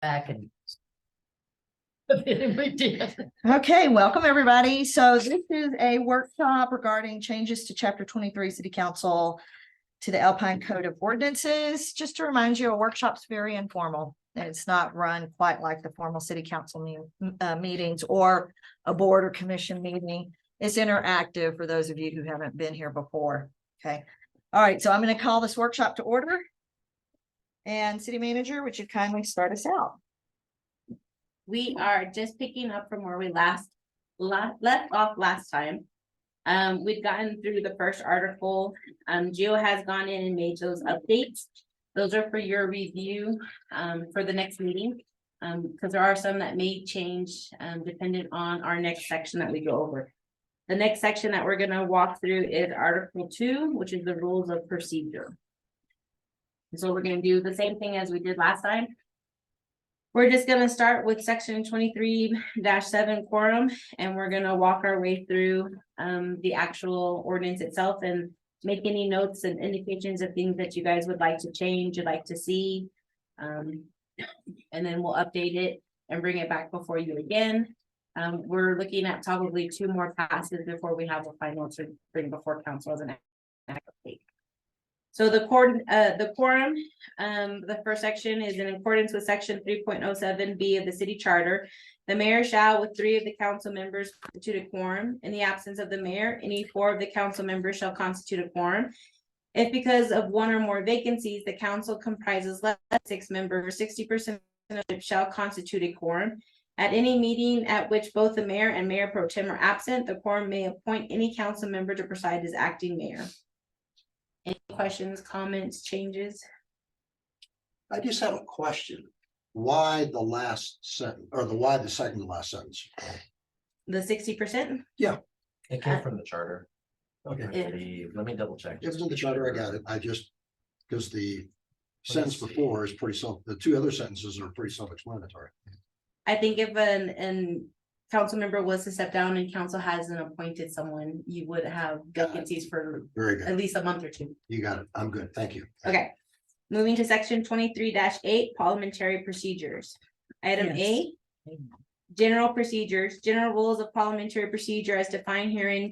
back and. We did. Okay, welcome everybody. So this is a workshop regarding changes to Chapter 23 City Council to the Alpine Code of Ordinances. Just to remind you, a workshop's very informal. It's not run quite like the formal City Council meetings or a board or commission meeting. It's interactive for those of you who haven't been here before. Okay. All right, so I'm going to call this workshop to order. And City Manager, would you kindly start us out? We are just picking up from where we left off last time. We've gotten through the first article. Gio has gone in and made those updates. Those are for your review for the next meeting. Because there are some that may change dependent on our next section that we go over. The next section that we're going to walk through is Article 2, which is the rules of procedure. So we're going to do the same thing as we did last time. We're just gonna start with section 23-7 quorum, and we're gonna walk our way through the actual ordinance itself and make any notes and indications of things that you guys would like to change, you'd like to see. And then we'll update it and bring it back before you again. We're looking at probably 2 more passes before we have a final to bring before council as an update. So the quorum, the first section is in accordance with section 3.07B of the city charter. The mayor shall, with 3 of the council members, constitute a quorum. In the absence of the mayor, any 4 of the council members shall constitute a quorum. If because of 1 or more vacancies, the council comprises less than 6 members, 60% shall constitute a quorum. At any meeting at which both the mayor and mayor pro tem are absent, the quorum may appoint any council member to preside as acting mayor. Any questions, comments, changes? I just have a question. Why the last sentence or why the second to last sentence? The 60%? It came from the charter. Okay. Let me double check. It was in the charter. I got it. I just, because the sentence before is pretty self, the 2 other sentences are pretty self-explanatory. I think if an council member was to step down and council hasn't appointed someone, you would have vacancies for Very good. at least a month or 2. You got it. I'm good. Thank you. Okay. Moving to section 23-8, parliamentary procedures. Item A, general procedures, general rules of parliamentary procedure as defined herein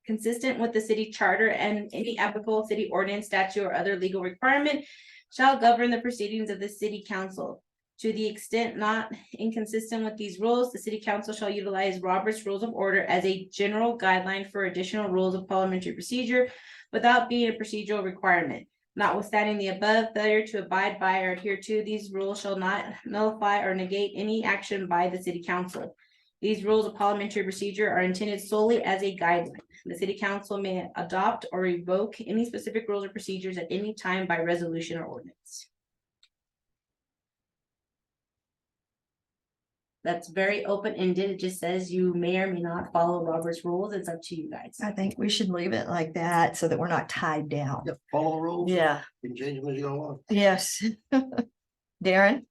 consistent with the city charter and any applicable city ordinance, statute, or other legal requirement shall govern the proceedings of the city council. To the extent not inconsistent with these rules, the city council shall utilize Robert's Rules of Order as a general guideline for additional rules of parliamentary procedure without being a procedural requirement. Notwithstanding the above, failure to abide by or adhere to these rules shall not nullify or negate any action by the city council. These rules of parliamentary procedure are intended solely as a guideline. The city council may adopt or revoke any specific rules or procedures at any time by resolution or ordinance. That's very open-ended. It just says you may or may not follow Robert's rules. It's up to you guys. I think we should leave it like that so that we're not tied down. Yep. Follow the rules. Yeah. You can change them as you go along. Yes. Darren?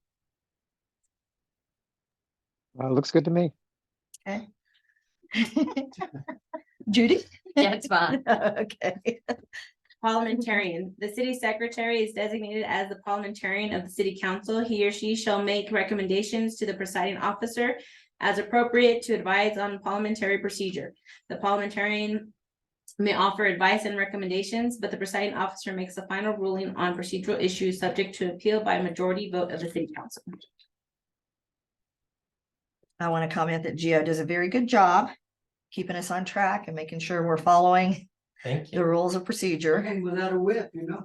Looks good to me. Okay. Judy? Yeah, it's fine. Okay. Parliamentarian. The city secretary is designated as the parliamentarian of the city council. He or she shall make recommendations to the presiding officer as appropriate to advise on parliamentary procedure. The parliamentarian may offer advice and recommendations, but the presiding officer makes the final ruling on procedural issues subject to appeal by a majority vote of the city council. I want to comment that Gio does a very good job keeping us on track and making sure we're following Thank the you. rules of procedure. And without a whip, you know.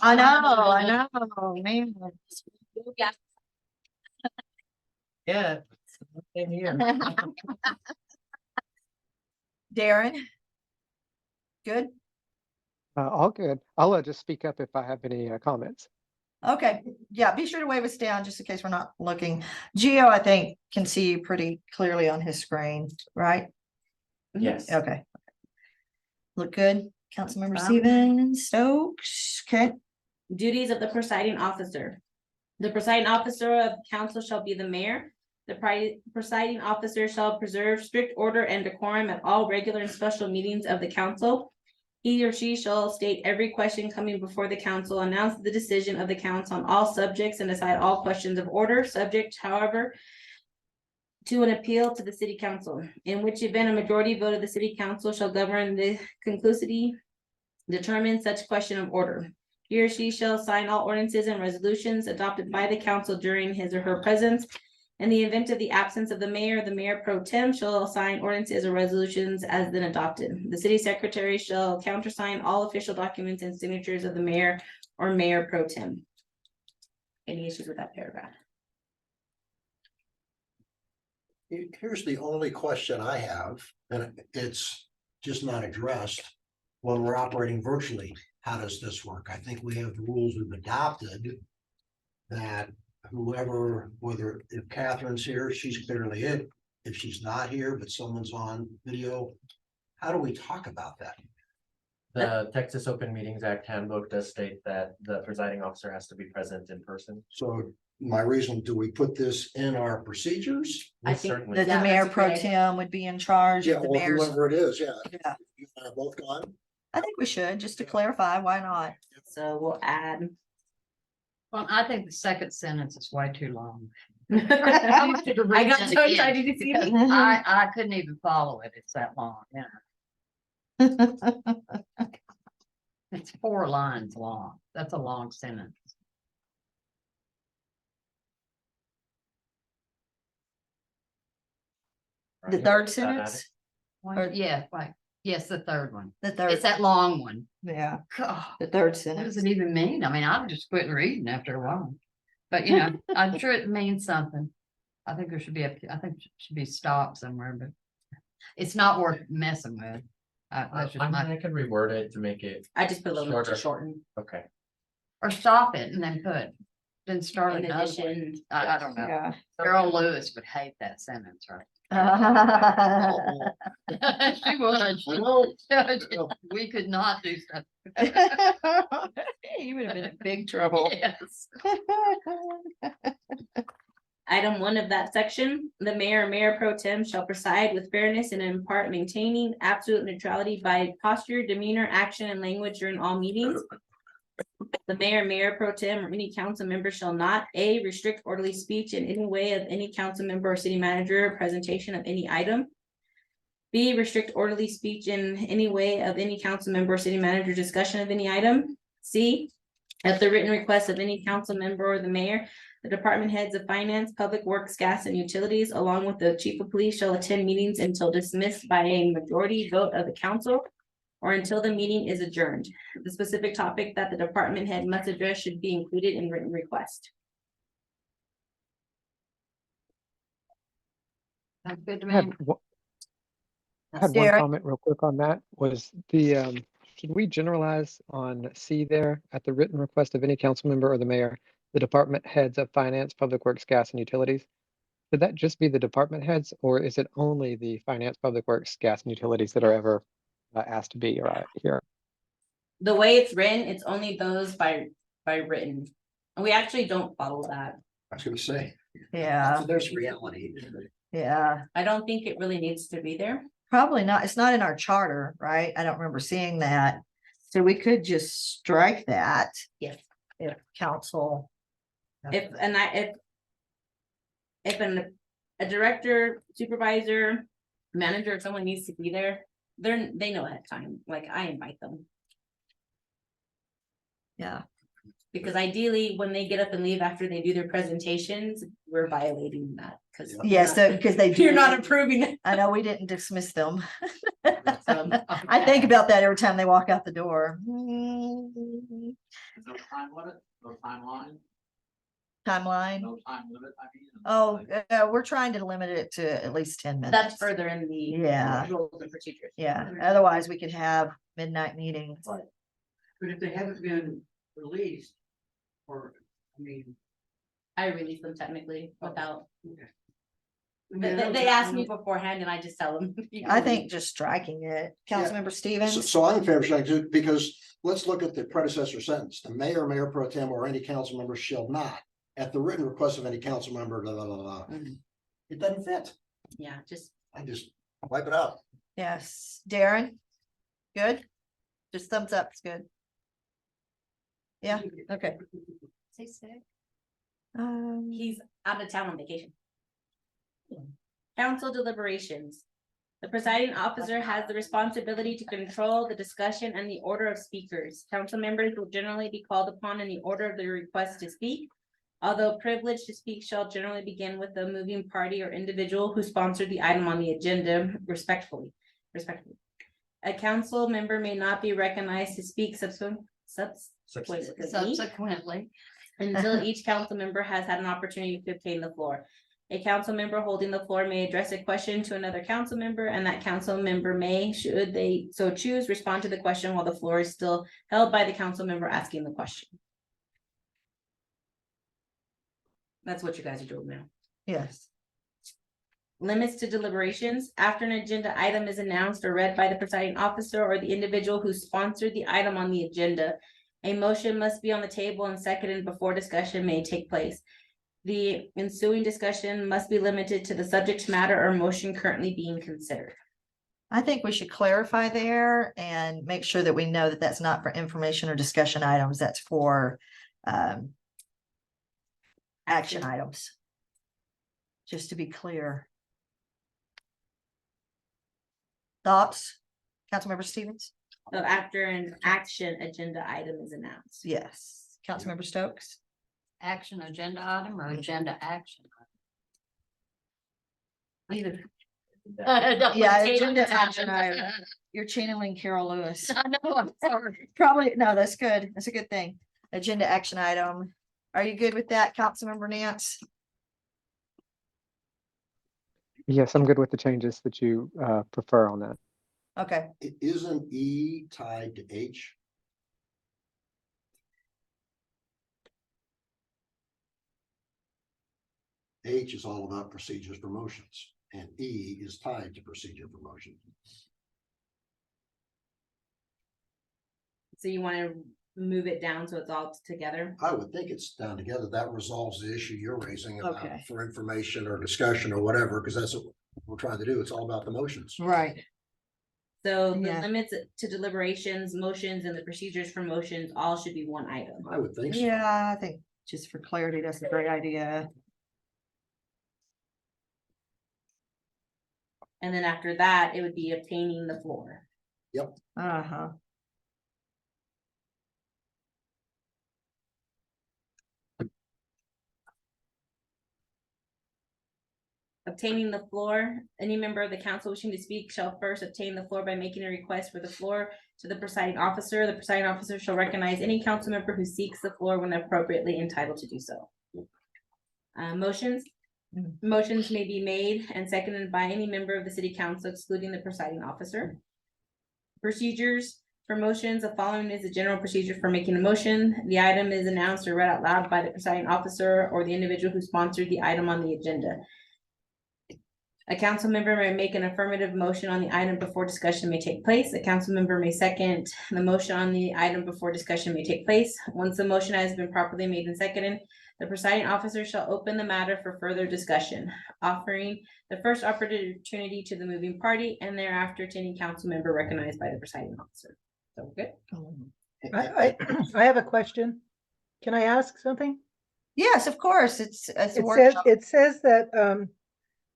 I know, man. Yeah. Same here. Darren? Good? All good. I'll just speak up if I have any comments. Okay, yeah, be sure to wave us down just in case we're not looking. Gio, I think, can see you pretty clearly on his screen, right? Yes. Okay. Look good. Councilmember Stevens, Stokes, okay. Duties of the presiding officer. The presiding officer of council shall be the mayor. The presiding officer shall preserve strict order and decorum at all regular and special meetings of the council. He or she shall state every question coming before the council, announce the decision of the council on all subjects, and decide all questions of order, subject, however, to an appeal to the city council, in which event a majority vote of the city council shall govern the conclusivity, determine such question of order. He or she shall sign all ordinances and resolutions adopted by the council during his or her presence. In the event of the absence of the mayor pro tem shall sign ordinances or resolutions as then adopted. The city secretary shall countersign all official documents and signatures of the mayor or mayor pro tem. Any issues with that paragraph? Here's the only question I have, and it's just not addressed. When we're operating virtually, how does this work? I think we have the rules we've adopted. That whoever, whether if Catherine's here, she's clearly it. If she's not here, but someone's on video, how do we talk about that? The Texas Open Meetings Act handbook does state that the presiding officer has to be present in person. So my reason, do we put this in our procedures? I We think certainly That Yeah, the mayor that's a pro great idea. tem would be in charge Yeah, of the or mayor's. whoever it is, yeah. Yeah, You and I are both gone. I think we should, just to clarify, why not? So we'll add. Well, I think the second sentence is way too long. I I got so excited to see. I couldn't even follow it. It's that long, yeah. It's 4 lines long. That's a long sentence. The Right. third Is that added? sentence, Or, yeah, like, yes, the third one. the third, It's that long one. yeah, God, the third what sentence. does it even mean? I mean, I'm just quitting reading after a while. But you know, I'm sure it means something. I think there should be I think it should be stopped somewhere, but it's not worth messing with. That's just I mean, my, I could reword it to make it, I just put a little bit to Shorter. shorten. okay. or stop it and then start In another one. addition, I don't know. Yeah. Carol Lewis would hate that sentence, right? She would. We could not do stuff. You would have been in big trouble. Yes. item 1 of that section, the mayor or mayor pro tem shall preside with fairness and in part maintaining absolute neutrality by posture, demeanor, action, and language during all meetings. The mayor pro tem, or any council member shall not A, restrict orderly speech in any way of any council member or city manager presentation of any item. B, restrict orderly speech in any way of any council member or city manager discussion of any item. C, at the written request of any council member or the mayor, the department heads of finance, public works, gas, and utilities, along with the chief of police, shall attend meetings until dismissed by a majority vote of the council or until the meeting is adjourned. The specific topic that the department head must address should be included in written request. That's good to I had me. I had one Derek? comment real quick on that, was should we generalize on C there, at the written request of any council member or the mayor, the department heads of finance, public works, gas, and utilities? Should that just be the department heads, or is it only the finance, public works, gas, and utilities that are ever asked to be right here? The way it's written, it's only those by written. And we actually don't follow that. I was gonna say, Yeah, so there's reality. yeah, I don't think it really needs to be there. probably not. It's not in our charter, right? I don't remember seeing that. So we could just strike that. Yes. If council. If a director, supervisor, manager, if someone needs to be there, they know ahead of time, like I invite them. Yeah, Because ideally, when they get up and leave after they do their presentations, we're violating that, because. yes, because they do. You're not approving it. I know we didn't dismiss them. So, I think about that every time they walk out the door. No time limit, no timeline, Timeline. no time limit, I mean. Oh, we're trying to limit it to at least 10 minutes. That's further in the. Yeah. Rules and procedures. Yeah, otherwise we could have midnight meetings. But if they haven't been released, or, I mean. I release them technically without, Okay. they ask me beforehand and I just tell them. I think just striking it. Councilmember So, Stevens? so I'm in favor of striking it, because let's look at the predecessor sentence. The mayor, mayor pro tem, or any council member shall not, at the written request of any council member, blah, blah, blah, blah. Mhm. It doesn't fit. Yeah, just I just wipe it out. Yes, Darren? Good? Just thumbs up is good. Yeah, okay. He's out of town on vacation. Council deliberations. The presiding officer has the responsibility to control the discussion and the order of speakers. Council members will generally be called upon in the order of the request to speak. Although privilege to speak shall generally begin with the moving party or individual who sponsored the item on the agenda respectfully. A council member may not be recognized to speak Subsequently, until each council member has had an opportunity to obtain the floor. A council member holding the floor may address a question to another council member, and that council member may, should they so choose, respond to the question while the floor is still held by the council member asking the question. That's what you guys are doing now. Yes. Limits to deliberations. After an agenda item is announced or read by the presiding officer or the individual who sponsored the item on the agenda, a motion must be on the table and seconded before discussion may take place. The ensuing discussion must be limited to the subject matter or motion currently being considered. I think we should clarify there and make sure that we know that that's not for information or discussion items. That's for action items. Just to be clear. Thoughts? Councilmember Stevens? So after an action agenda item is announced. Yes. Councilmember Stokes? action agenda item or agenda action? Either. Yeah, agenda action item. You're channeling Carol Lewis. I know, I'm sorry. Probably, no, that's good. That's a good thing. Agenda action item. Are you good with that, Councilmember Nance? Yes, I'm good with the changes that you prefer on that. Okay, Isn't E tied to H? H is all about procedures for motions, and E is tied to procedure for motion. So you want to move it down so it's all together? I would think it's down together. That resolves the issue you're raising about Okay. for information or discussion or whatever, because that's what we're trying to do. It's all about the motions. right. So the Yeah. limits to deliberations, motions, and the procedures for motions all should be one item. I would think so. Yeah, I think just for clarity, that's a great idea. And then after that, it would be obtaining the floor. Uh-huh. Obtaining the floor, any member of the council wishing to speak shall first obtain the floor by making a request for the floor to the presiding officer. The presiding officer shall recognize any council member who seeks the floor when appropriately entitled to do so. Motions. Motions may be made and seconded by any member of the city council excluding the presiding officer. Procedures for motions, the following is the general procedure for making a motion. The item is announced or read out loud by the presiding officer or the individual who sponsored the item on the agenda. A council member may make an affirmative motion on the item before discussion may take place. A council member may second the motion on the item before discussion may take place. Once the motion has been properly made and seconded, the presiding officer shall open the matter for further discussion, offering the first opportunity to the moving party and thereafter to any council member recognized by the presiding officer. So good. I have a question. Can I ask something? Yes, of course. It's a It says, workshop. it says that,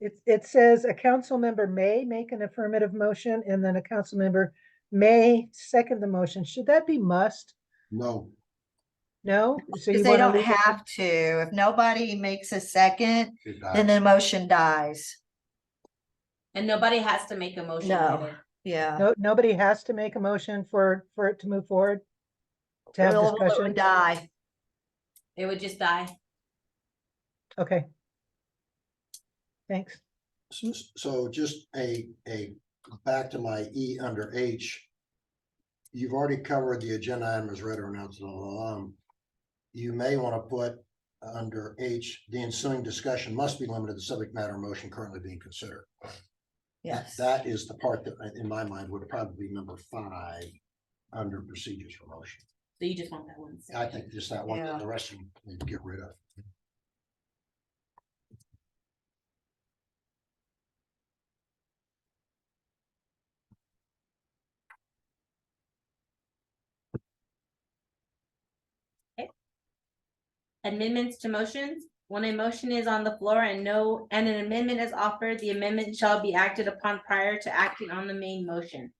it says a council member may make an affirmative motion and then a council member may second the motion. Should that be must? No, No? So you Because they wanna don't leave it- have to. If nobody makes a second, it then dies. the motion dies. And nobody has to make a motion. No. either. Yeah. No, nobody has to make a motion for it to move forward? To have It would discussion? die. It would just die. Okay. Thanks. So just back to my E under H. You've already covered the agenda item as read or announced. You may want to put under H, the ensuing discussion must be limited to subject matter motion currently being considered. Yes. That is the part that in my mind would probably be number 5 under procedures for motion. So you just want that one. I think just that one, Yeah. the rest of them need to get rid of. Amendments to motions. When a motion is on the floor and an amendment is offered, the amendment shall be acted upon prior to acting on the main motion.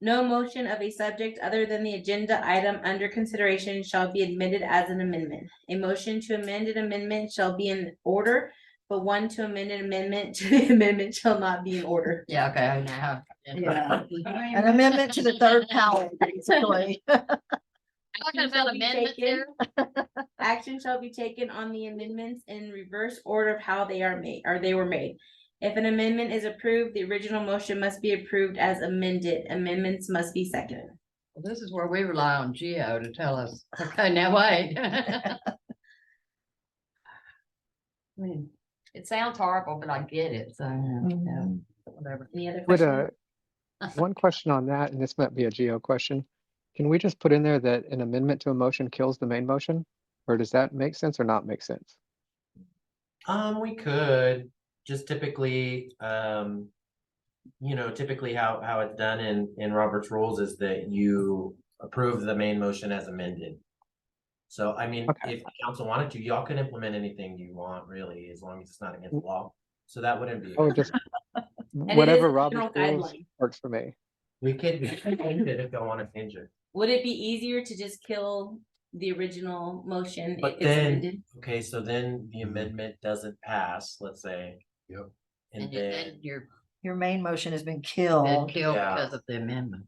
No motion of a subject other than the agenda item under consideration shall be admitted as an amendment. A motion to amend an amendment shall be in order, but one to amend an amendment to the amendment shall not be in order. Yeah, okay, I know. Yeah. An amendment to the third power, basically. Talking about amendments here. Action shall be taken on the amendments in reverse order of how they are made, or they were made. If an amendment is approved, the original motion must be approved as amended. Amendments must be seconded. Well, this is where we rely on Geo to tell us, okay, now wait. I mean, it sounds horrible, but I get it, so, yeah, whatever. Any other Would, questions? one question on that, and this might be a Geo question. Can we just put in there that an amendment to a motion kills the main motion? Or does that make sense or not make sense? We could, just typically, typically how it's done in Robert's rules is that you approve the main motion as amended. So, I mean, Okay. if the council wanted to, y'all can implement anything you want, really, as long as it's not against the law. So that wouldn't be, I would just, it is whatever a Robert's general rules guideline. works for me. we can change it if y'all want to change it. Would it be easier to just kill the original motion? But if it's then, amended? okay, so then the amendment doesn't pass, let's say. Yep. And And then, you're Your main motion has been been killed. killed Yeah. because of the amendment.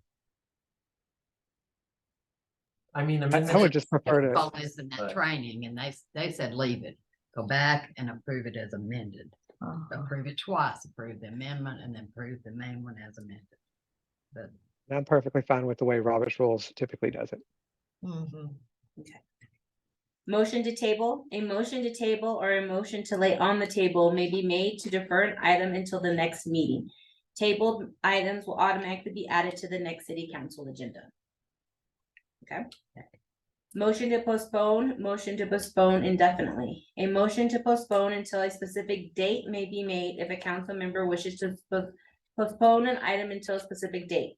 I mean, I amendments. would just prefer to, Told us in that but- training, and they said leave it, go back and approve it as amended. Approve it twice, approve the amendment and then approve the main one as amended. But I'm perfectly fine with the way Robert's rules typically does it. Mhm. Motion to table. A motion to table or a motion to lay on the table may be made to defer an item until the next meeting. Tabled items will automatically be added to the next city council agenda. Okay. Motion to postpone indefinitely. A motion to postpone until a specific date may be made if a council member wishes to postpone an item until a specific date.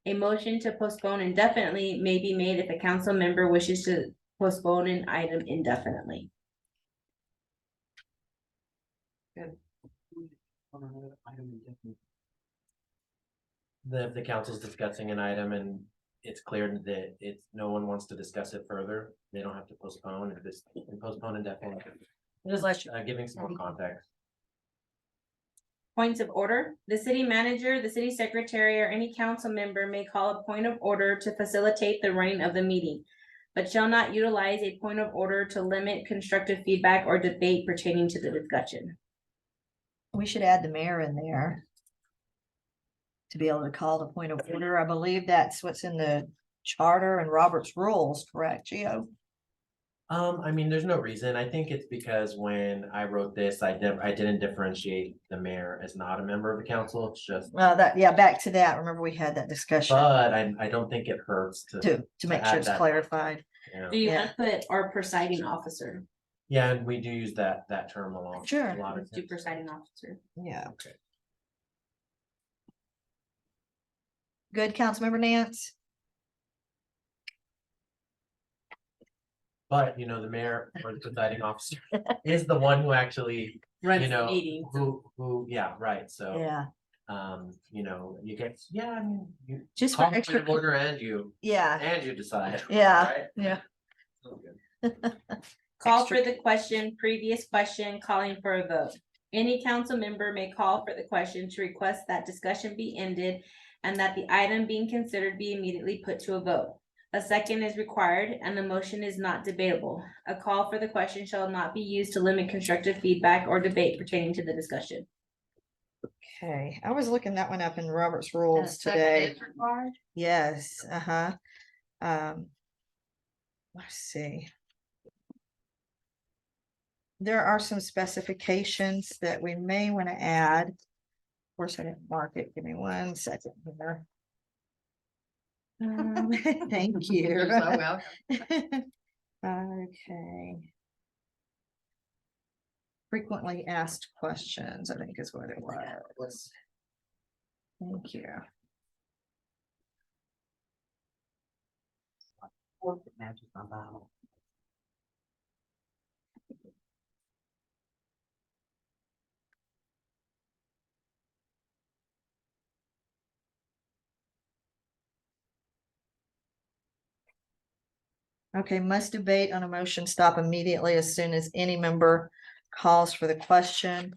A motion to postpone indefinitely may be made if a council member wishes to postpone an item indefinitely. If the council's discussing an item and it's clear that no one wants to discuss it further, they don't have to postpone, if this, and postpone indefinitely. Just giving some more context. Points of order. The city manager, the city secretary, or any council member may call a point of order to facilitate the running of the meeting, but shall not utilize a point of order to limit constructive feedback or debate pertaining to the discussion. We should add the mayor in there. To be able to call the point of order. I believe that's what's in the charter and Robert's rules, correct, Gio? I mean, there's no reason. I think it's because when I wrote this, I didn't differentiate the mayor as not a member of the council. It's just, Yeah, back to that. Remember, we had that discussion but I don't think it hurts to, to make sure add it's that. clarified. you know. Do you Yeah. want to put our presiding officer? Yeah, and we do use that term a lot. Sure. A lot of Let's do times. presiding officer. Yeah. Good, Councilmember Nance? But, the mayor or the presiding officer is the one who actually, Runs you the know, meeting. yeah, right, so. Yeah, You get, I mean, you just call for the point extra, of order and you yeah, decide. yeah, right? yeah. So good. Call for the question, previous question, calling for a vote. Any council member may call for the question to request that discussion be ended and that the item being considered be immediately put to a vote. A second is required and the motion is not debatable. A call for the question shall not be used to limit constructive feedback or debate pertaining to the discussion. Okay, I was looking that one up in Robert's and a rules second today. is required. Yes, let's see. There are some specifications that we may want to add. Of course, I didn't mark it. Give me 1 second here. Thank you. You're so welcome. Okay. Frequently asked questions, I think is what it was. Thank you. Matches my Bible. Okay, must debate on a motion stop immediately as soon as any member calls for the question.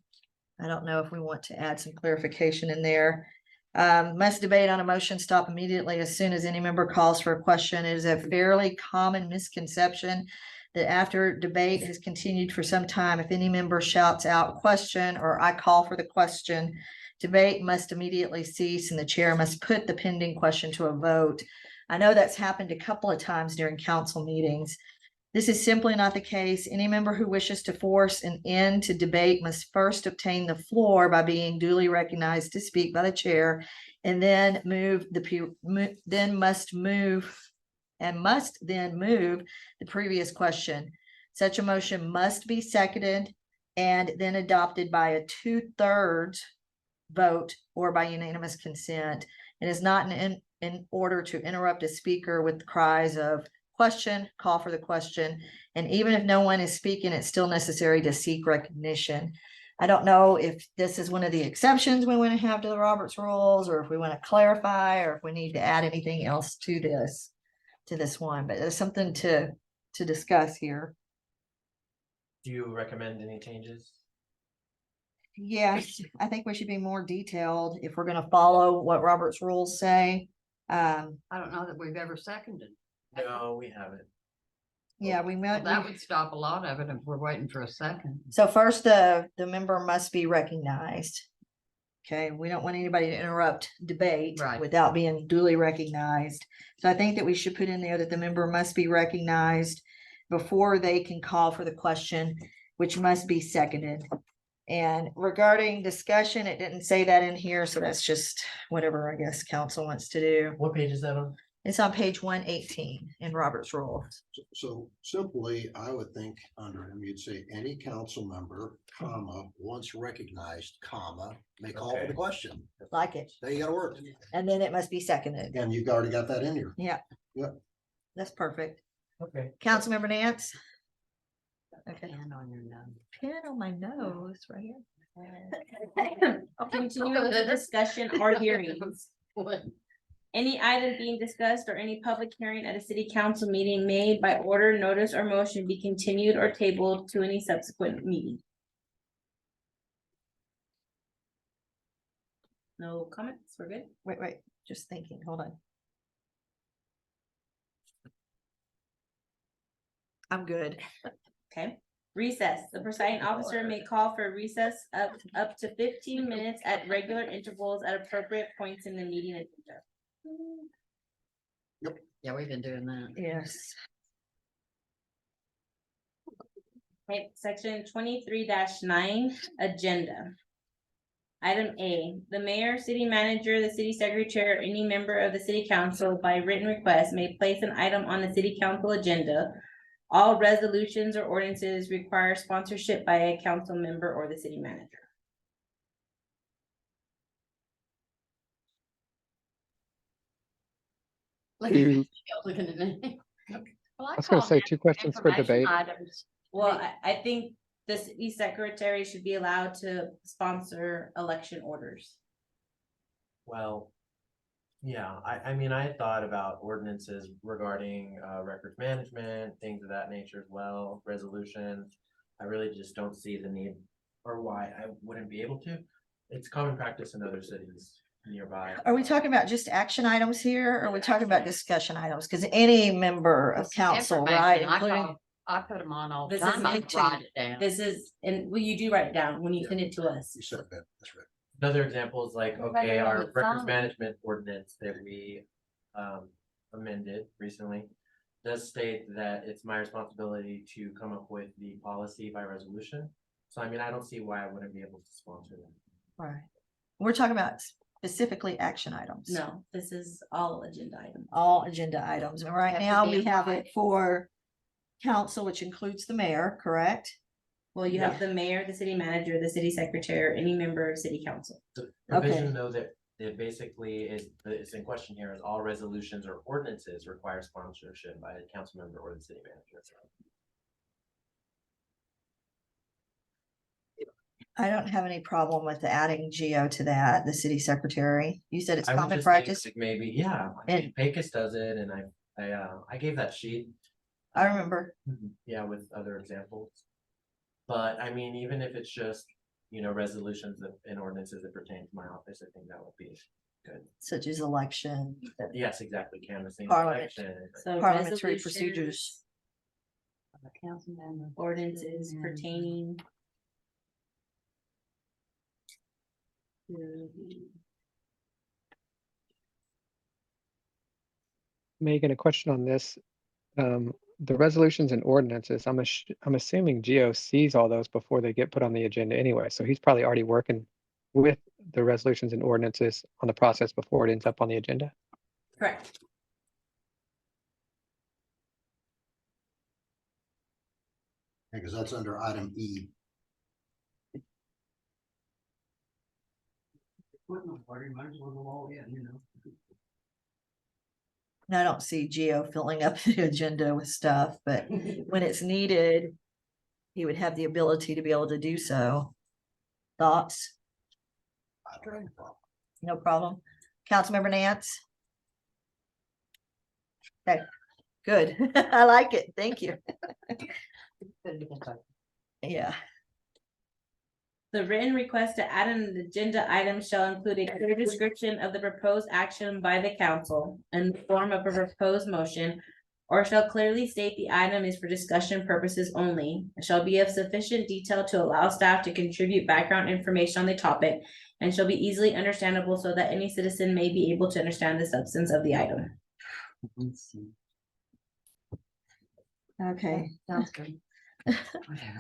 I don't know if we want to add some clarification in there. Must debate on a motion stop immediately as soon as any member calls for a question. It is a fairly common misconception that after debate has continued for some time, if any member shouts out question or I call for the question, debate must immediately cease and the chair must put the pending question to a vote. I know that's happened a couple of times during council meetings. This is simply not the case. Any member who wishes to force an end to debate must first obtain the floor by being duly recognized to speak by the chair and then must then move the previous question. Such a motion must be seconded and then adopted by a 2/3 vote or by unanimous consent. It is not in order to interrupt a speaker with cries of question, call for the question. And even if no one is speaking, it's still necessary to seek recognition. I don't know if this is one of the exceptions we want to have to the Roberts rules, or if we want to clarify, or if we need to add anything else to this one, but there's something to discuss here. Do you recommend any changes? Yes, I think we should be more detailed if we're gonna follow what Robert's rules say. I don't know that we've ever seconded. No, we haven't. Yeah, we Well, might. that would stop a lot of it if we're waiting for a second. So first, the member must be recognized. Okay, we don't want anybody to interrupt debate Right. without being duly recognized. So I think that we should put in there that the member must be recognized before they can call for the question, which must be seconded. And regarding discussion, it didn't say that in here, so that's just whatever I guess council wants to do. What page is that on? It's on page 118 in Robert's rules. So simply, I would think under him, you'd say any council member, comma, once recognized, comma, may call for the Okay. question. Like it. There you gotta work. And then it must be seconded. And you've already got that in here. Yeah. Yep. That's perfect. Okay. Councilmember Nance? Okay. Hand on your nose. Pin on my nose right here. Continuing with the discussion or hearings. What? Any item being discussed or any public hearing at a city council meeting made by order, notice, or motion be continued or tabled to any subsequent meeting. No comments, we're good? Wait, just thinking, hold on. I'm good. Okay. Recess. The presiding officer may call for recess up to 15 minutes at regular intervals at appropriate points in the meeting agenda. Yeah, we've been doing that. Yes. Okay, section 23-9, agenda. Item A, the mayor, city manager, the city secretary, or any member of the city council by written request may place an item on the city council agenda. All resolutions or ordinances require sponsorship by a council member or the city manager. Look Mm. looking at me. Well, I was gonna call say them 2 questions for information debate. items. Well, I think the city secretary should be allowed to sponsor election orders. Well, yeah, I mean, I had thought about ordinances regarding records management, things of that nature as well, resolutions. I really just don't see the need or why I wouldn't be able to. It's common practice in other cities nearby. Are we talking about just action items here, or are we talking about discussion items? Because any member of council, right, Information, including, I put them on all the This is time. I meant to- write it down. This is, and well, you do write it down when you send it to us. You said that, that's right. Another example is like, What about okay, it on our the records phone? management ordinance that we amended recently does state that it's my responsibility to come up with the policy by resolution. So I mean, I don't see why I wouldn't be able to sponsor them. right? We're talking about specifically action items. No, this is all agenda items. All agenda items. And right Have to now be we in have it writing. for council, which includes the mayor, correct? Well, you have the mayor, the city manager, the city secretary, or any member of city council. The Okay. provision though that it basically is in question here is all resolutions or ordinances require sponsorship by a council member or the city manager. I don't have any problem with adding Geo to that, the city secretary. You said it's I would common just think, practice. like, maybe, yeah, I mean, Pecos does it and I gave that sheet I remember. Yeah, with other examples. But I mean, even if it's just, resolutions and ordinances that pertain to my office, I think that would be good. Such as election. Yes, exactly, canvassing. Parliament. election, So Parliamentary resolutions, procedures. Council member. ordinances Yeah. pertaining. Megan, a question on this. The resolutions and ordinances, I'm assuming Geo sees all those before they get put on the agenda anyway, so he's probably already working with the resolutions and ordinances on the process before it ends up on the agenda. Correct. Because that's under item E. Put no party, might as well go all in, you know. And I don't see Geo filling up the agenda with stuff, but when it's needed, he would have the ability to be able to do so. Thoughts? I don't have a problem. No problem. Councilmember Nance? Okay, good. I like it. Thank you. Yeah. The written request to add an agenda item shall include a clear description of the proposed action by the council in the form of a proposed motion, or shall clearly state the item is for discussion purposes only, shall be of sufficient detail to allow staff to contribute background information on the topic, and shall be easily understandable so that any citizen may be able to understand the substance of the item. Okay. Sounds good.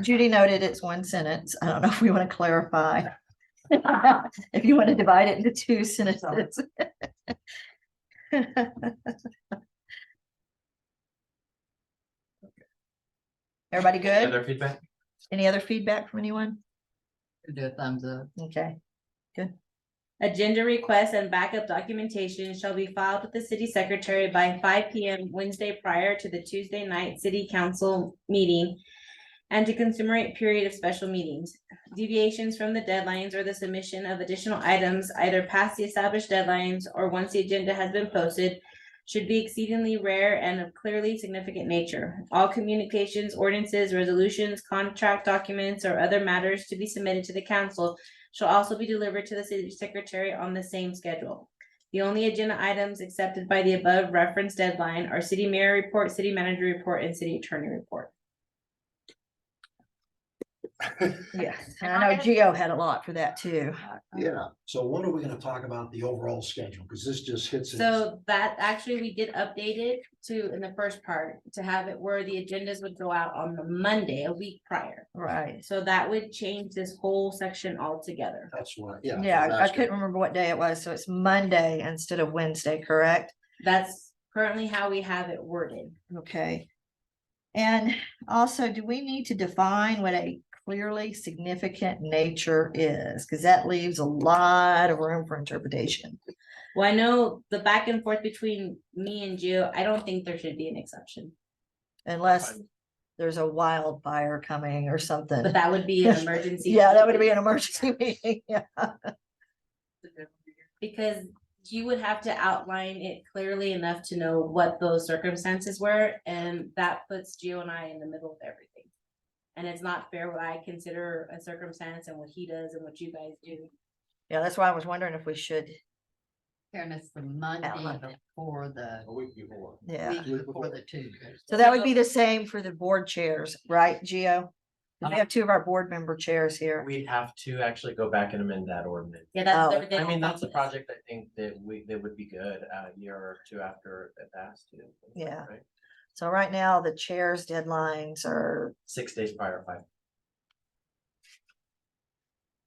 Judy noted it's one sentence. I don't know if we want to clarify. If you want to divide it into two sentences. Everybody good? Other feedback? Any other feedback from anyone? Do a thumbs up. Okay, Agenda requests and backup documentation shall be filed with the city secretary by 5 p.m. Wednesday prior to the Tuesday night city council meeting and to consummate period of special meetings. Deviations from the deadlines or the submission of additional items either past the established deadlines or once the agenda has been posted should be exceedingly rare and of clearly significant nature. All communications, ordinances, resolutions, contract documents, or other matters to be submitted to the council shall also be delivered to the city secretary on the same schedule. The only agenda items accepted by the above referenced deadline are city mayor report, city manager report, and city attorney report. yes. And I know Geo had a lot for that too. Yeah, so when are we gonna talk about the overall schedule? Because this just hits. it. So that actually we did update it to, in the first part, to have it where the agendas would go out on the Monday, a week prior. Right. So that would change this whole section altogether. That's what, yeah. Yeah, I that's couldn't good. remember what day it was, so it's Monday instead of Wednesday, correct? That's currently how we have it worded. Okay. And also, do we need to define what a clearly significant nature is? Because that leaves a lot of room for interpretation. Well, I know the back and forth between me and Gio, I don't think there should be an exception, Unless there's a wildfire coming or something. but that would be an emergency. Yeah, that would be an emergency meeting, yeah. Because you would have to outline it clearly enough to know what those circumstances were, and that puts Gio and I in the middle of everything. And it's not fair what I consider a circumstance and what he does and what you guys do. Yeah, that's why I was wondering if we should, Fairness, the Monday before the A week before. yeah. week before the Tuesday. So that would be the same for the board chairs, right, Gio? 'Cause we have two of our board member chairs here. We'd have to actually go back and amend that ordinance. Yeah, that's Oh, the other thing. I mean, that's a Yes. project I think that would be good a year or two after it passed too. Yeah. Right? So right now, the chairs deadlines are, 6 days prior, 5.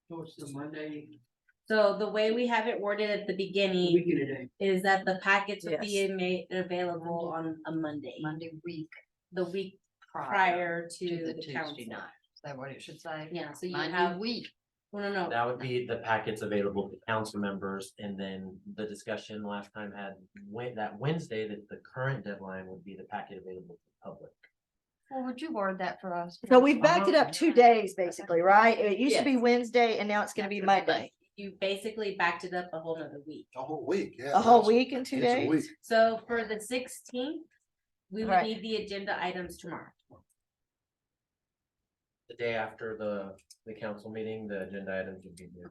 So it's the Monday, So the way we have it worded at the beginning weekend a day. is that the packets would be Yes. made available on a Monday, Monday week the week prior prior to to the the Tuesday council. night. Is that what it should say? Yeah, so you Monday have, week. no, That would be the packets available to council members, and then the discussion last time had that Wednesday, that the current deadline would be the packet available to the public. Well, would you word that for us? so we've backed it up 2 days, basically, right? It used to be Yes. Wednesday and now it's gonna be Monday. You basically backed it up a whole nother week. A whole week, yeah. A whole that's- week in 2 it's a days? week. So for the 16th, we would Right. need the agenda items tomorrow. The day after the council meeting, the agenda items would be due.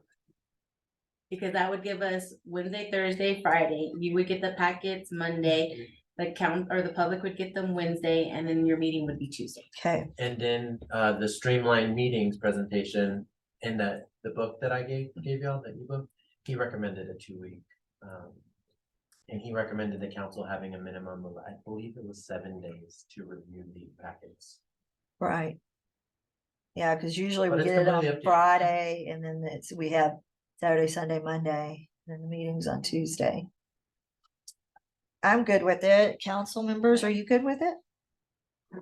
Because that would give us Wednesday, Thursday, Friday. You would get the packets Monday. The the public would get them Wednesday, and then your meeting would be Tuesday. Okay, And then the streamlined meetings presentation in the book that I gave y'all, that ebook, he recommended a 2-week. And he recommended the council having a minimum of, I believe it was 7 days to review the packets. right. Yeah, because usually But we it's get it on completely up to you. Friday and then we have Saturday, Sunday, Monday, and then the meeting's on Tuesday. I'm good with it. Council members, are you good with it?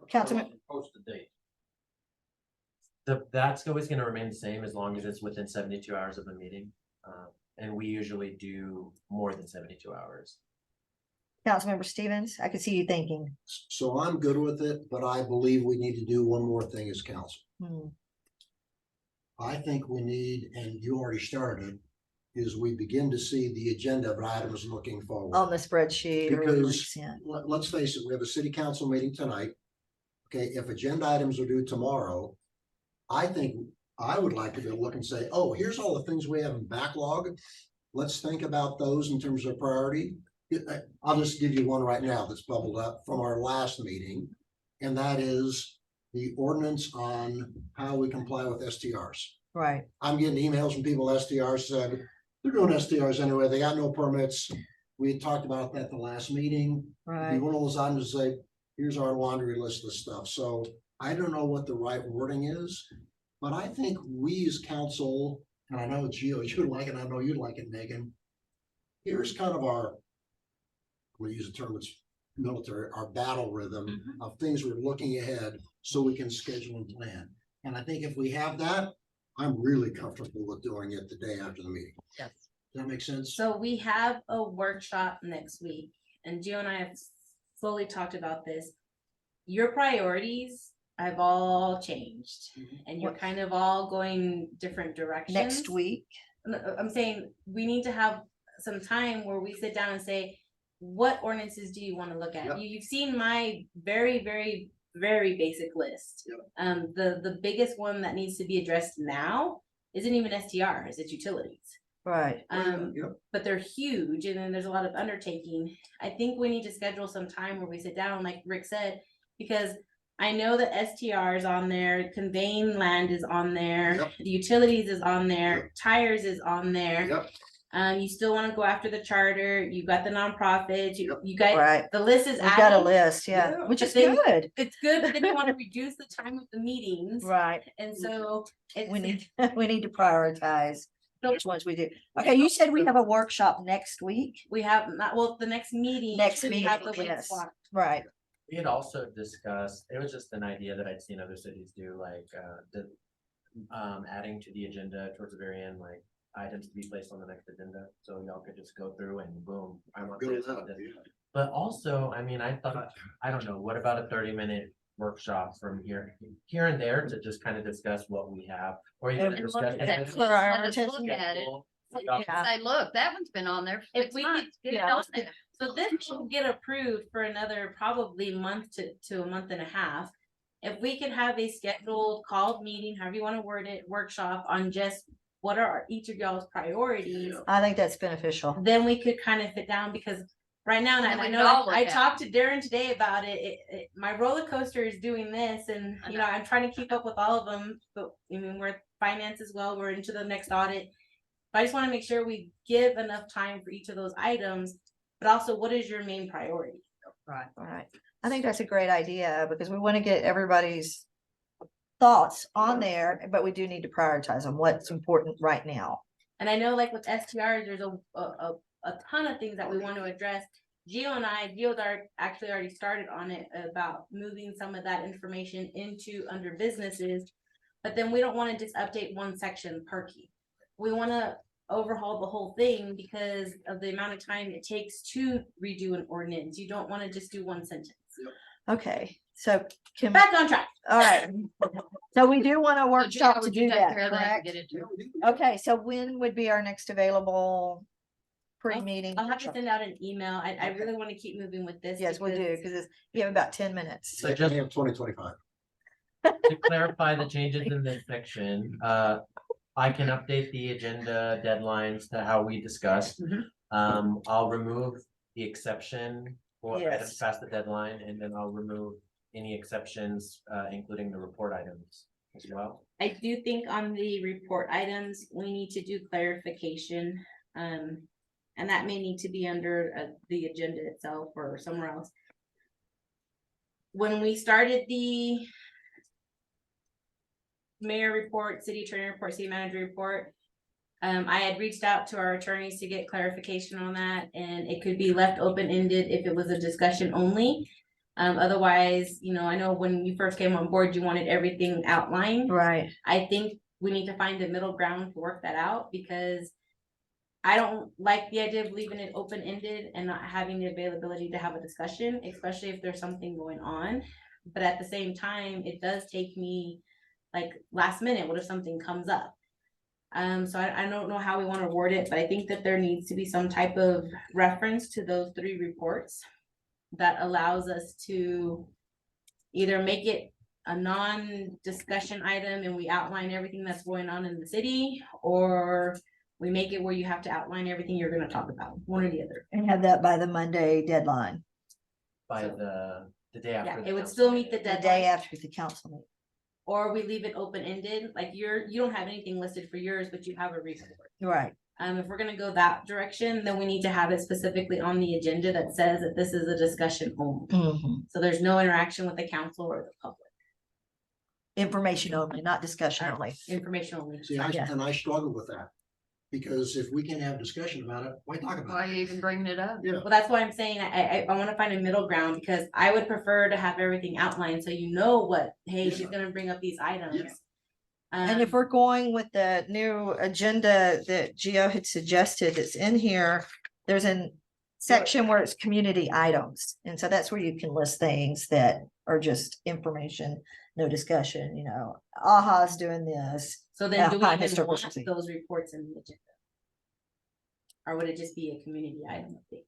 Councilman, Post the date. That's always gonna remain the same as long as it's within 72 hours of the meeting. And we usually do more than 72 hours. Councilmember Stevens, I could see you thinking. So I'm good with it, but I believe we need to do one more thing as council. I think we need, and you already started, is we begin to see the agenda of items looking forward. On the spreadsheet. or whatever Because it's sent. let's face it, we have a city council meeting tonight. Okay, if agenda items are due tomorrow, I think I would like to be able to look and say, oh, here's all the things we have in backlog. Let's think about those in terms of priority. I'll just give you one right now that's bubbled up from our last meeting. And that is the ordinance on how we comply with STRs. Right, I'm getting emails from people, STRs said, they're doing STRs anyway, they got no permits. We had talked about that the last meeting. It'd right. be one of those items to say, here's our laundry list of stuff. So I don't know what the right wording is. But I think we as council, and I know Gio, you'd like it, I know you'd like it, Megan. Here's kind of our, we'll use a term that's military, our battle rhythm of things we're looking ahead so we can schedule and plan. And I think if we have that, I'm really comfortable with doing it the day after the meeting. Yes. Does that make sense? So we have a workshop next week, and Gio and I have slowly talked about this. Your priorities have all changed, and you're What- kind of all going different directions. Next week, I'm saying we need to have some time where we sit down and say, what ordinances do you want to look at? Yep. You've seen my very, very, very basic list. Yep. The biggest one that needs to be addressed now isn't even STRs, it's utilities. right, Yep. But they're huge, and then there's a lot of undertaking. I think we need to schedule some time where we sit down, like Rick said, because I know that STR is on there, conveying land is on there, Yep. the utilities is on there, Yep. tires is on there. Yep. You still wanna go after the charter, you got the nonprofits, Yep. you guys, right. the list is We've got a added. list, yeah, Yeah. which is But then- good. It's good, but then you wanna reduce the time of the meetings, Right, and so it's. we need, we need to prioritize So- which ones we do. Okay, you said we have a workshop next week, We have, not, well, the next meeting. Next we have the meeting, week yes. swap. right? We had also discussed, it was just an idea that I'd seen other cities do, like, adding to the agenda towards the very end, like, items to be placed on the next agenda, so y'all could just go through and boom. I want Good this, with I want that, this. yeah. But also, I mean, I thought, I don't know, what about a 30-minute workshop from here and there to just kind of discuss what we have, or even a And look at discussion. that. as For our Let us look attention. at it. Y'all Yeah. Say, look, that one's been on there for If 6 we could- months. Get it yeah, on there. So this will get approved for another probably month to a month and a half. If we could have a scheduled called meeting, however you wanna word it, workshop on just what are each of y'all's priorities, I think that's beneficial. then we could kind of sit down, because right now, and And I we know, could all I look at talked to Darren today about it, my roller coaster is doing this, and, I you know, I'm trying to keep up with all of them, but, I mean, we're finance as well, we're into the next audit. But I just wanna make sure we give enough time for each of those items, but also, what is your main priority? Right. Right. I think that's a great idea because we want to get everybody's thoughts on there, but we do need to prioritize on what's important right now. And I know, like with STRs, there's a ton of things that we want to address. Gio's actually already started on it about moving some of that information into under businesses. But then we don't want to just update one section per key. We want to overhaul the whole thing because of the amount of time it takes to redo an ordinance. You don't want to just do one sentence. Okay, so can, Back on track. all right. So we do want a So, Gio, workshop to would you do take that, care of that and correct? get it to- Okay, so when would be our next available pre-meeting. I'll have to workshop. send out an email. I really want to keep moving with this. Yes, we do, because we have about 10 minutes. So just 2025. to clarify the changes in this section, I can update the agenda deadlines to how we discussed. I'll remove the exception for items Yes. past the deadline, and then I'll remove any exceptions, including the report items as well. I do think on the report items, we need to do clarification. And that may need to be under the agenda itself or somewhere else. When we started the mayor report, city attorney report, city manager report, I had reached out to our attorneys to get clarification on that, and it could be left open-ended if it was a discussion only. Otherwise, you know, I know when you first came on board, you wanted everything outlined. Right. I think we need to find a middle ground to work that out, because I don't like the idea of leaving it open-ended and not having the availability to have a discussion, especially if there's something going on. But at the same time, it does take me like last minute, what if something comes up? So I don't know how we want to word it, but I think that there needs to be some type of reference to those 3 reports that allows us to either make it a non-discussion item and we outline everything that's going on in the city, or we make it where you have to outline everything you're gonna talk about, one or the other. And have that by the Monday deadline, By the day after. Yeah, the it would council still meet the meeting. the day deadline, after the council meeting. or we leave it open-ended, like you don't have anything listed for yours, but you have a report. Right. If we're gonna go that direction, then we need to have it specifically on the agenda that says that this is a discussion only. So there's no interaction with the council or the public, Information only, not discussion only. information only. See, Yeah. and I struggle with that. Because if we can have discussion about it, why talk Why about are it? you even bringing it up? Yeah. Well, that's why I'm saying I wanna find a middle ground, because I would prefer to have everything outlined, so you know what, hey, she's Yeah. gonna bring up these items. Yeah. And if we're going with the new agenda that Gio had suggested that's in here, there's a section where it's community items. And so that's where you can list things that are just information, no discussion, you know, AHA's doing this. So then do we Alpine even Historical want Society. those reports in the agenda? Or would it just be a community item update?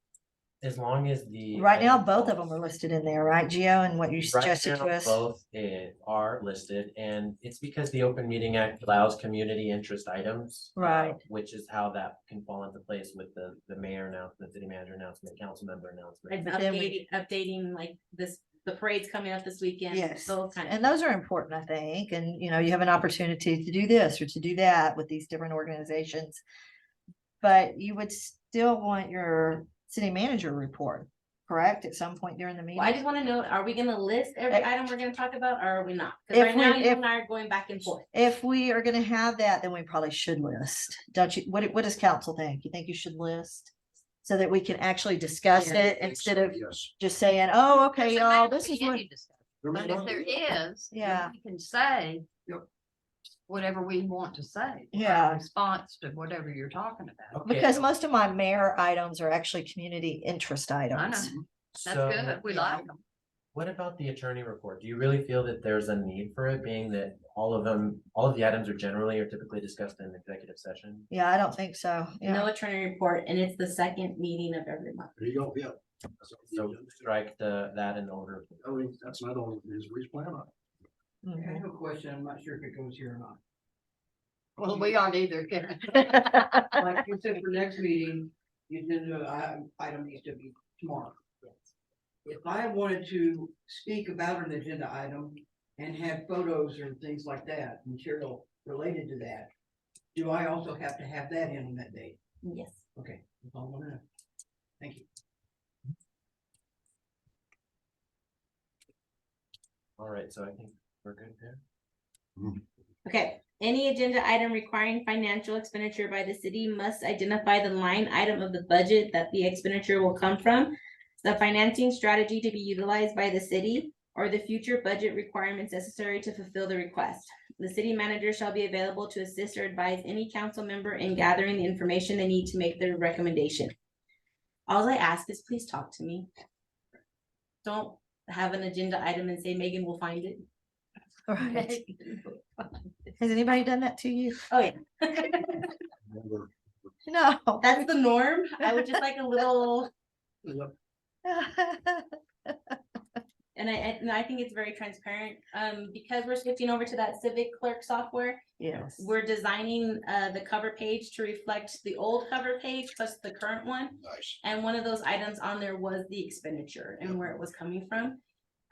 As long as the. Right now, item both of falls- them are listed in there, right, Gio, and what you Right suggested now, to us? both are listed, and it's because the Open Meeting Act allows community interest items. Right. Which is how that can fall into place with the mayor announcement, city manager announcement, council member announcement. And But then we- updating like this, the parade's coming up this weekend. Yes, Those kind of. and those are important, I think, and you know, you have an opportunity to do this or to do that with these different organizations. But you would still want your city manager report, correct, at some point during the meeting? Well, I just wanna know, are we gonna list every Eh, item we're gonna talk about, or are we not? Cause if right now, we- you and I are going back and forth. If we are gonna have that, then we probably should list, don't you, what does council think? You think you should list? So that we can actually discuss Yeah, it instead of Yes. just saying, oh, okay, Doesn't y'all, have to this be is what. any discussion, There may But if not there be. is, then Yeah. we can say. Yep. Whatever we want to say. our Yeah. Response to whatever you're talking about. Okay, Because most of my mayor items are actually community interest I items. know, that's so good, we like them. what about the attorney report? Do you really feel that there's a need for it, being that all of the items are generally or typically discussed in executive session? Yeah, I don't think so. No Yeah, attorney report, and it's the second meeting of every month. There you go, yeah. So strike that in order. I mean, that's not all his plan on. I Mhm. have a question, I'm not sure if it goes here or not. Well, we aren't either, Karen. Like you said, for next meeting, the agenda item needs to be tomorrow. If I wanted to speak about an agenda item and have photos or things like that, material related to that, do I also have to have that in on that date? Yes. Okay, that's all I wanna know. Thank you. All right, so I think we're good there. Okay, any agenda item requiring financial expenditure by the city must identify the line item of the budget that the expenditure will come from, the financing strategy to be utilized by the city, or the future budget requirements necessary to fulfill the request. The city manager shall be available to assist or advise any council member in gathering the information they need to make their recommendation. All I ask is please talk to me. Don't have an agenda item and say Megan will find it. Right. Has anybody done that to you? Oh, yeah. Remember, No. That's the norm. I would just like a little, and I think it's very transparent. Because we're switching over to that civic clerk software, Yes. we're designing the cover page to reflect the old cover page plus the current one. Nice. And one of those items on there was the expenditure and where it was coming from.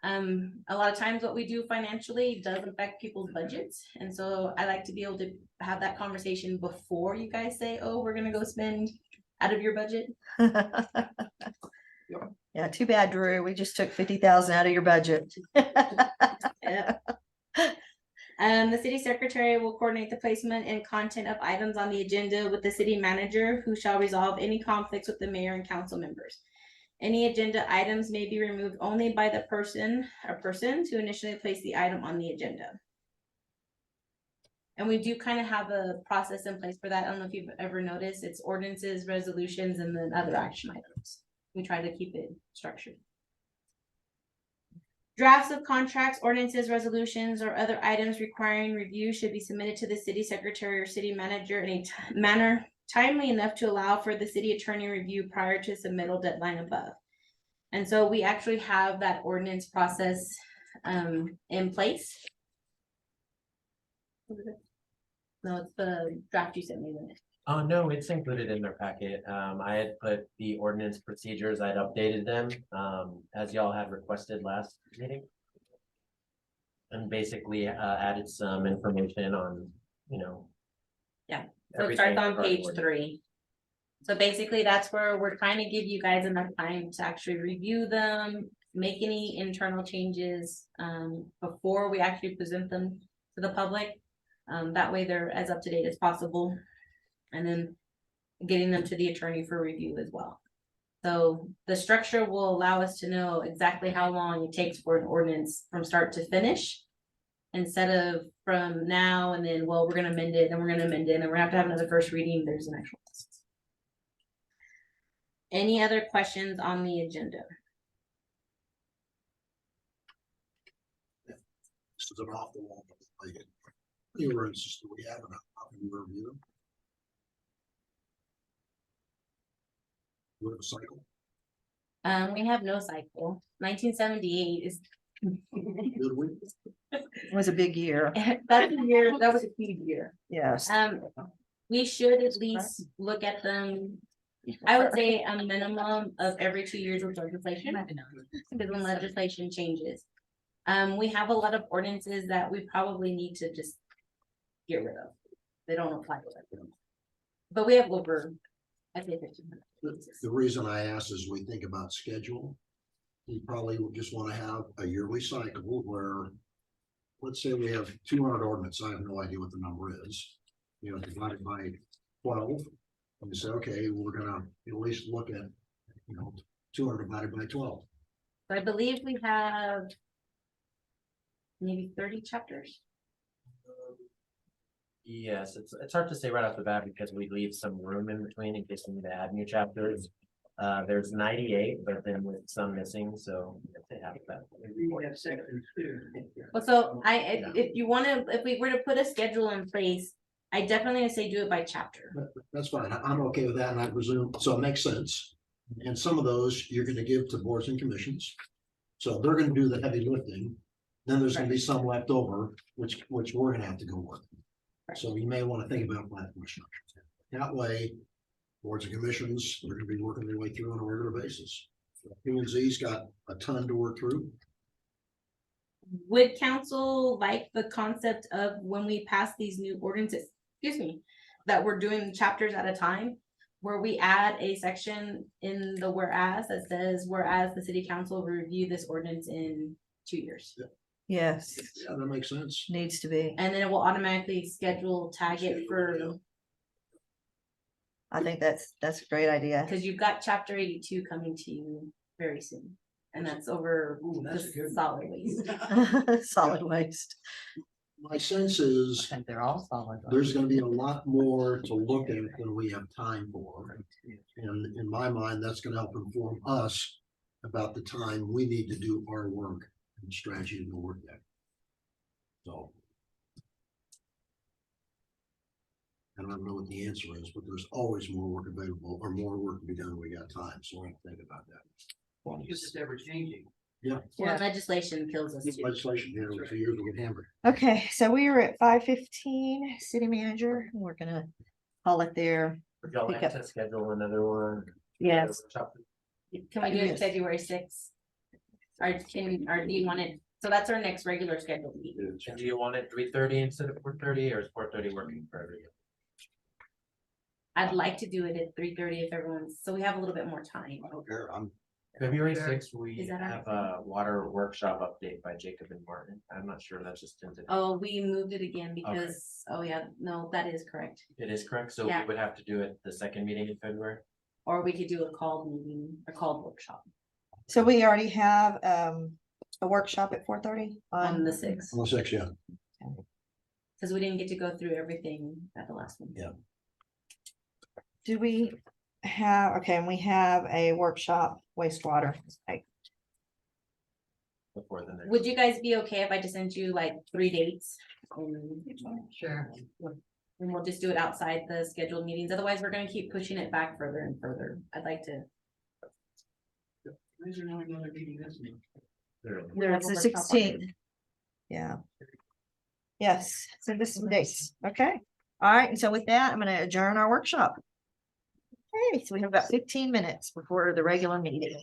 A lot of times what we do financially does affect people's budgets. And so I like to be able to have that conversation before you guys say, oh, we're gonna go spend out of your budget. Yeah, too bad, Drew. We just took 50,000 out of your budget. Yep. The city secretary will coordinate the placement and content of items on the agenda with the city manager, who shall resolve any conflicts with the mayor and council members. Any agenda items may be removed only by the person to initially place the item on the agenda. And we do kind of have a process in place for that. I don't know if you've ever noticed, it's ordinances, resolutions, and then other action items. We try to keep it structured. Drafts of contracts, ordinances, resolutions, or other items requiring review should be submitted to the city secretary or city manager in a manner timely enough to allow for the city attorney review prior to submittal deadline above. And so we actually have that ordinance process in place. No, it's the draft you sent me with it. Oh, no, it's included in their packet. I had put the ordinance procedures, I'd updated them, as y'all had requested last meeting. And basically, added some information on, you know. Yeah, so it everything starts on regarding page ordinance. 3. So basically, that's where we're trying to give you guys enough time to actually review them, make any internal changes, before we actually present them to the public. That way they're as up to date as possible. And then getting them to the attorney for review as well. So the structure will allow us to know exactly how long it takes for an ordinance from start to finish. Instead of from now and then, well, we're gonna amend it, and we're gonna amend it, and we're gonna have to have another first reading, there's an actual process. Any other questions on the agenda? This is an off the wall. Any ordinances that we have and how can we review them? We have a cycle. We have no cycle. 1978 is. Good week. It was a big year. That's a year, that was a huge year. Yes. We should at least look at them. I would say a minimum of every 2 years with legislation, because when legislation changes. We have a lot of ordinances that we probably need to just get rid of. They don't apply to it. But we have over, I think, 1,500. The reason I ask is we think about schedule. We probably would just want to have a yearly cycle where, let's say we have 200 ordinance. I have no idea what the number is. You know, divided by 12. And we say, okay, we're gonna at least look at, 200 divided by 12. So I believe we have maybe 30 chapters. Yes, it's hard to say right off the bat because we leave some room in between in case we need to add new chapters. There's 98, but then with some missing, so if they have that. We have sections too. Well, so if you wanna, if we were to put a schedule in place, I definitely would say do it by chapter. That's fine. I'm okay with that, and I presume, so it makes sense. And some of those you're gonna give to boards and commissions. So they're gonna do the heavy lifting. Then there's gonna be some left over, which we're gonna have to go with. So you may want to think about that. That way, boards and commissions, they're gonna be working their way through on a regular basis. P&Z's got a ton to work through. Would council like the concept of when we pass these new ordinances, that we're doing chapters at a time? Where we add a section in the whereas that says, whereas the city council will review this ordinance in 2 years. Yes, Yeah, that makes sense. needs to be. And then it will automatically tag it for, I think that's a great idea. because you've got chapter 82 coming to you very soon. And that's over Ooh, that's a the good solid waste. Solid waste. My sense I is think they're all solid. there's gonna be a lot more to look at than we have time for. And in my mind, that's gonna help inform us about the time we need to do our work and strategy to work that. So. I don't know what the answer is, but there's always more work available or more work to be done. We got time, so we're gonna think about that. It's just ever changing. Well, legislation kills us too. Legislation, here in 2 years, we get hammered. Okay, so we are at 5:15. City manager, we're gonna call it there. Would y'all like Pick up. to schedule another one? Yes. Workshop? Can we do it Yes. February sixth? Or do you want it, so that's our next regular scheduled meeting. And do you want it 3:30 instead of 4:30, or is 4:30 working for everyone? I'd like to do it at 3:30 if everyone's, so we have a little bit more time. I don't care. February Sure. 6th, we Is that have a water workshop update by Jacob and Martin. I'm not sure, that's just tentative. Oh, we moved it again because, oh yeah, no, that is correct. It is correct, so we Yeah. would have to do it the second meeting in February. Or we could do a called meeting, a called workshop So we already have a workshop at 4:30 on the sixth, On the 6th, yeah. because we didn't get to go through everything at the last one. Yeah. Do we have, okay, and we have a workshop wastewater. Okay. Before the next. Would you guys be okay if I just sent you like 3 dates? Sure. And we'll just do it outside the scheduled meetings, otherwise we're gonna keep pushing it back further and further. I'd like to. Is there not another meeting this week? There. There's the 16th. Yeah. Yes, so this is dates, okay. All right, and so with that, I'm gonna adjourn our workshop. Okay, so we have about 15 minutes before the regular meeting.